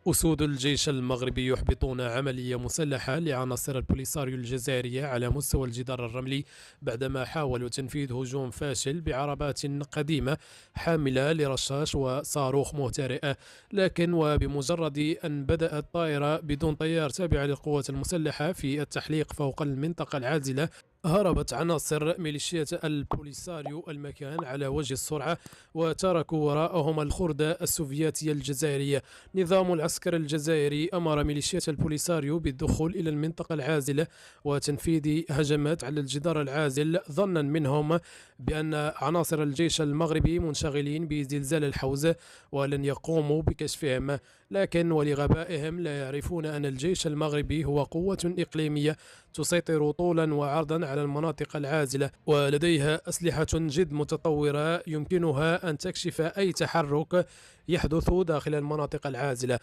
أسود الجيش المغربي يحبطون عملية مسلحة لعناصر البوليساريو الجزائرية على مستوى الجدار الرملي بعدما حاولوا تنفيذ هجوم فاشل بعربات قديمة حاملة لرشاش وصاروخ مهترئة. لكن وبمجرد أن بدأت طائرة بدون طيار تابعة للقوات المسلحة في التحليق فوق المنطقة العازلة، هربت عناصر ميليشيات البوليساريو المكان على وجه السرعة، وتركوا وراءهم الخردة السوفياتية الجزائرية. نظام العسكر الجزائري أمر ميليشيات البوليساريو بالدخول إلى المنطقة العازلة وتنفيذ هجمات على الجدار العازل، ظنا منهم بأن عناصر الجيش المغربي منشغلين بزلزال الحوزة ولن يقوموا بكشفهم. لكن ولغبائهم لا يعرفون أن الجيش المغربي هو قوة إقليمية تسيطر طولا وعرضا على المناطق العازلة، ولديها أسلحة جد متطورة يمكنها أن تكشف أي تحرك يحدث داخل المناطق العازلة.